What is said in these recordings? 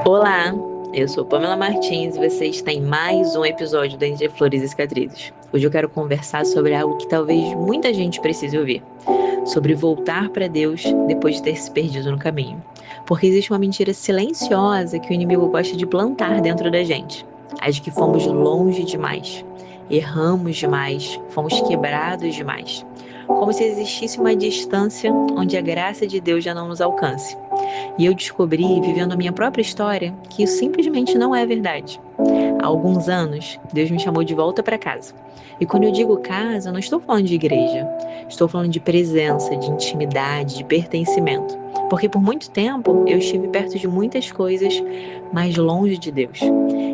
Olá, eu sou Pamela Martins e vocês têm mais um episódio da Entre Flores e Cicatrizes. Hoje eu quero conversar sobre algo que talvez muita gente precise ouvir, sobre voltar para Deus depois de ter se perdido no caminho. Porque existe uma mentira silenciosa que o inimigo gosta de plantar dentro da gente, a de que fomos longe demais, erramos demais, fomos quebrados demais, como se existisse uma distância onde a graça de Deus já não nos alcance. E eu descobri, vivendo a minha própria história, que isso simplesmente não é verdade. Há alguns anos, Deus me chamou de volta para casa. E quando eu digo casa, eu não estou falando de igreja. Estou falando de presença, de intimidade, de pertencimento. Porque por muito tempo eu estive perto de muitas coisas, mas longe de Deus.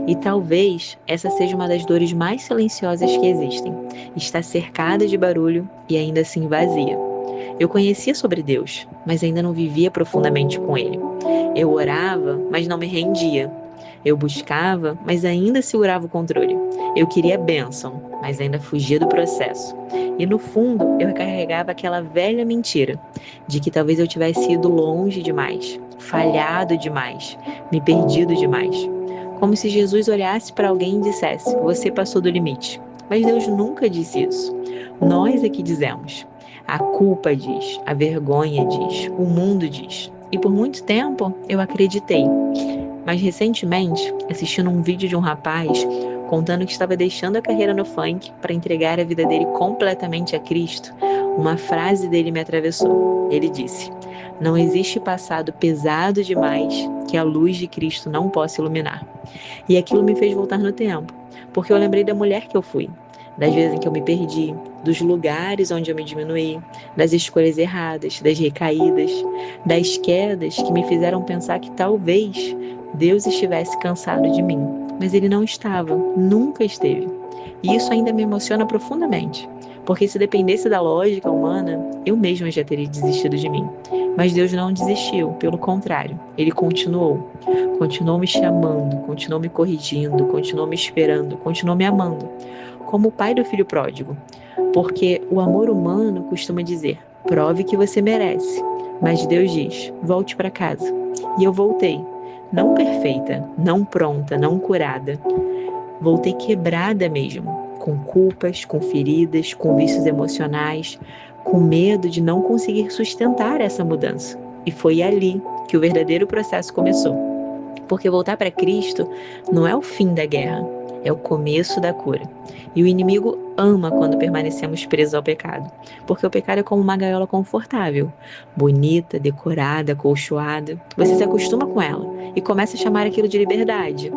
E talvez essa seja uma das dores mais silenciosas que existem. Estar cercada de barulho e ainda assim vazia. Eu conhecia sobre Deus, mas ainda não vivia profundamente com Ele. Eu orava, mas não me rendia. Eu buscava, mas ainda segurava o controle. Eu queria bênção, mas ainda fugia do processo. E no fundo, eu recarregava aquela velha mentira de que talvez eu tivesse ido longe demais, falhado demais, me perdido demais. Como se Jesus olhasse para alguém e dissesse: Você passou do limite. Mas Deus nunca disse isso. Nós é que dizemos. A culpa diz, a vergonha diz, o mundo diz. E por muito tempo eu acreditei. Mas recentemente, assistindo um vídeo de um rapaz contando que estava deixando a carreira no funk para entregar a vida dele completamente a Cristo, uma frase dele me atravessou. Ele disse: Não existe passado pesado demais que a luz de Cristo não possa iluminar. E aquilo me fez voltar no tempo, porque eu lembrei da mulher que eu fui, das vezes em que eu me perdi, dos lugares onde eu me diminuí, das escolhas erradas, das recaídas, das quedas que me fizeram pensar que talvez Deus estivesse cansado de mim. Mas Ele não estava, nunca esteve. E isso ainda me emociona profundamente, porque se dependesse da lógica humana, eu mesma já teria desistido de mim. Mas Deus não desistiu, pelo contrário, Ele continuou me chamando, continuou me corrigindo, continuou me esperando, continuou me amando, como o pai do filho pródigo. Porque o amor humano costuma dizer: prove que você merece. Mas Deus diz: volte para casa. E eu voltei, não perfeita, não pronta, não curada. Voltei quebrada mesmo, com culpas, com feridas, com vícios emocionais, com medo de não conseguir sustentar essa mudança. E foi ali que o verdadeiro processo começou. Porque voltar para Cristo não é o fim da guerra, é o começo da cura. E o inimigo ama quando permanecemos presos ao pecado, porque o pecado é como uma gaiola confortável, bonita, decorada, acolchoada. Você se acostuma com ela e começa a chamar aquilo de liberdade.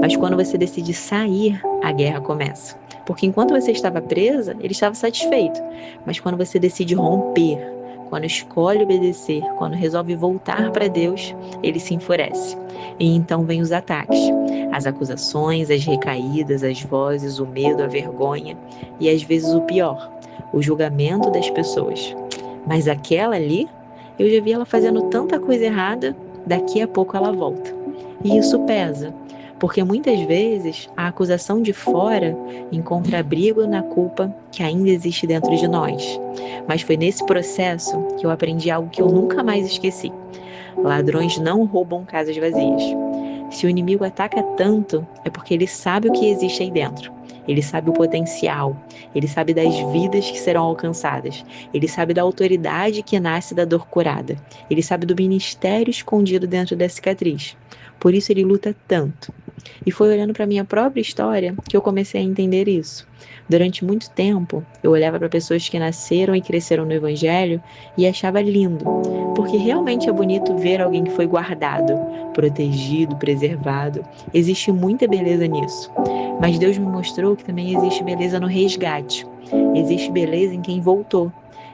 Mas quando você decide sair, a guerra começa. Porque enquanto você estava presa, ele estava satisfeito. Mas quando você decide romper, quando escolhe obedecer, quando resolve voltar para Deus, ele se enfurece. E então vêm os ataques, as acusações, as recaídas, as vozes, o medo, a vergonha e às vezes o pior, o julgamento das pessoas. Mas aquela ali, eu já vi ela fazendo tanta coisa errada, daqui a pouco ela volta. E isso pesa, porque muitas vezes a acusação de fora encontra abrigo na culpa que ainda existe dentro de nós. Mas foi nesse processo que eu aprendi algo que eu nunca mais esqueci. Ladrões não roubam casas vazias. Se o inimigo ataca tanto, é porque ele sabe o que existe aí dentro. Ele sabe o potencial, ele sabe das vidas que serão alcançadas, ele sabe da autoridade que nasce da dor curada, ele sabe do ministério escondido dentro da cicatriz. Por isso ele luta tanto. E foi olhando para a minha própria história que eu comecei a entender isso. Durante muito tempo, eu olhava para pessoas que nasceram e cresceram no Evangelho e achava lindo, porque realmente é bonito ver alguém que foi guardado, protegido, preservado. Existe muita beleza nisso. Mas Deus me mostrou que também existe beleza no resgate. Existe beleza em quem voltou.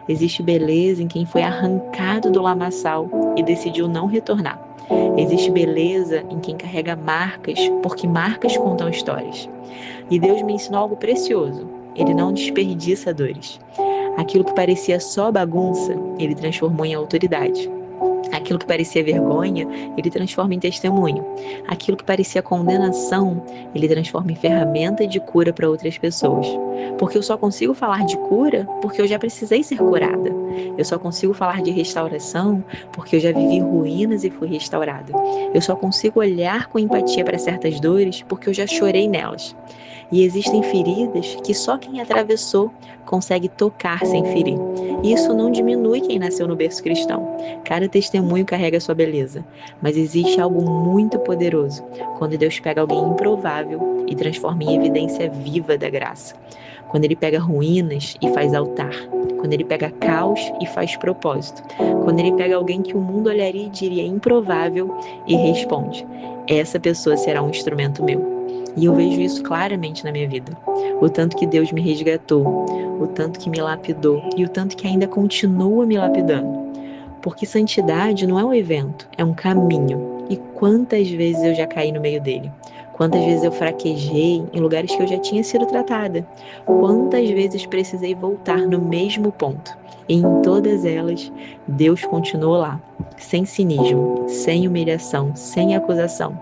Existe beleza em quem foi arrancado do lamaçal e decidiu não retornar. Existe beleza em quem carrega marcas, porque marcas contam histórias. E Deus me ensinou algo precioso. Ele não desperdiça dores. Aquilo que parecia só bagunça, Ele transformou em autoridade. Aquilo que parecia vergonha, Ele transforma em testemunho. Aquilo que parecia condenação, Ele transforma em ferramenta de cura para outras pessoas. Porque eu só consigo falar de cura porque eu já precisei ser curada. Eu só consigo falar de restauração porque eu já vivi ruínas e fui restaurada. Eu só consigo olhar com empatia para certas dores porque eu já chorei nelas. E existem feridas que só quem atravessou consegue tocar sem ferir. E isso não diminui quem nasceu no berço cristão. Cada testemunho carrega sua beleza. Mas existe algo muito poderoso quando Deus pega alguém improvável e transforma em evidência viva da graça. Quando Ele pega ruínas e faz altar. Quando Ele pega caos e faz propósito. Quando Ele pega alguém que o mundo olharia e diria improvável e responde: essa pessoa será um instrumento meu. E eu vejo isso claramente na minha vida. O tanto que Deus me resgatou, o tanto que me lapidou e o tanto que ainda continua me lapidando. Porque santidade não é um evento, é um caminho. E quantas vezes eu já caí no meio dele? Quantas vezes eu fraquejei em lugares que eu já tinha sido tratada? Quantas vezes precisei voltar no mesmo ponto? E em todas elas, Deus continuou lá, sem cinismo, sem humilhação, sem acusação.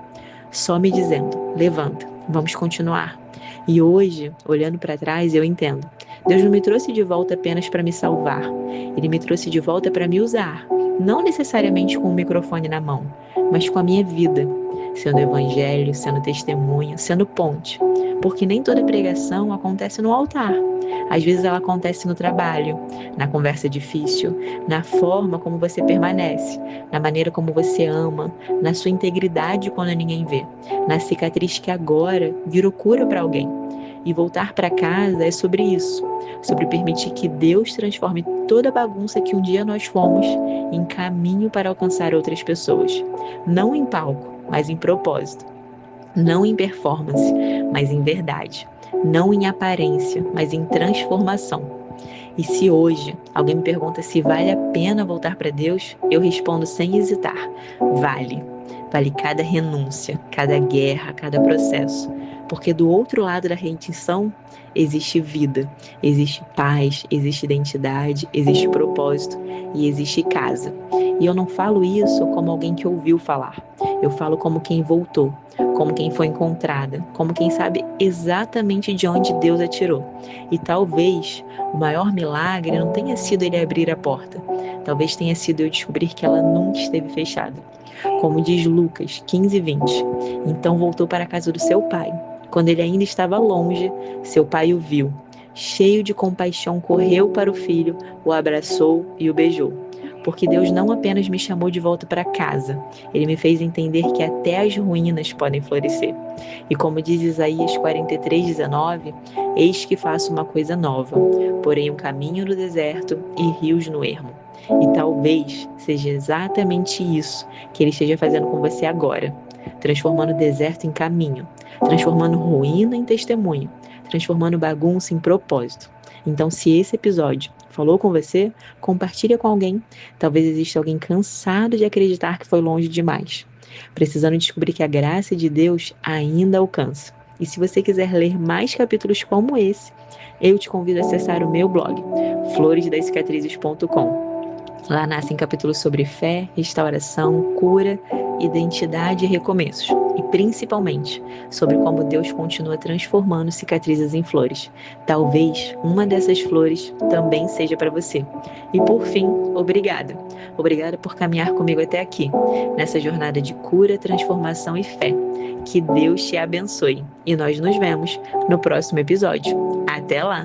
Só me dizendo: levanta, vamos continuar. E hoje, olhando para trás, eu entendo. Deus não me trouxe de volta apenas para me salvar. Ele me trouxe de volta para me usar. Não necessariamente com o microfone na mão, mas com a minha vida. Sendo evangelho, sendo testemunha, sendo ponte. Porque nem toda pregação acontece no altar. Às vezes ela acontece no trabalho, na conversa difícil, na forma como você permanece, na maneira como você ama, na sua integridade quando ninguém vê, na cicatriz que agora virou cura para alguém. E voltar para casa é sobre isso, sobre permitir que Deus transforme toda a bagunça que um dia nós fomos em caminho para alcançar outras pessoas. Não em palco, mas em propósito. Não em performance, mas em verdade. Não em aparência, mas em transformação. E se hoje alguém me pergunta se vale a pena voltar para Deus, eu respondo sem hesitar: vale. Vale cada renúncia, cada guerra, cada processo. Porque do outro lado da rendição existe vida, existe paz, existe identidade, existe propósito e existe casa. E eu não falo isso como alguém que ouviu falar. Eu falo como quem voltou, como quem foi encontrada, como quem sabe exatamente de onde Deus a tirou. E talvez o maior milagre não tenha sido Ele abrir a porta. Talvez tenha sido eu descobrir que ela nunca esteve fechada. Como diz Lucas 15:20, então voltou para a casa do seu pai. Quando ele ainda estava longe, seu pai o viu. Cheio de compaixão, correu para o filho, o abraçou e o beijou. Porque Deus não apenas me chamou de volta para casa, Ele me fez entender que até as ruínas podem florescer. E como diz Isaías 43:19, eis que faço uma coisa nova, porém um caminho no deserto e rios no ermo. E talvez seja exatamente isso que Ele esteja fazendo com você agora, transformando o deserto em caminho, transformando ruína em testemunho, transformando bagunça em propósito. Então, se esse episódio falou com você, compartilha com alguém. Talvez exista alguém cansado de acreditar que foi longe demais, precisando descobrir que a graça de Deus ainda alcança. E se você quiser ler mais capítulos como esse, eu te convido a acessar o meu blog, floresdascicatrizes.com. Lá nascem capítulos sobre fé, restauração, cura, identidade e recomeços. E principalmente sobre como Deus continua transformando cicatrizes em flores. Talvez uma dessas flores também seja para você. E por fim, obrigada. Obrigada por caminhar comigo até aqui, nessa jornada de cura, transformação e fé. Que Deus te abençoe. E nós nos vemos no próximo episódio. Até lá!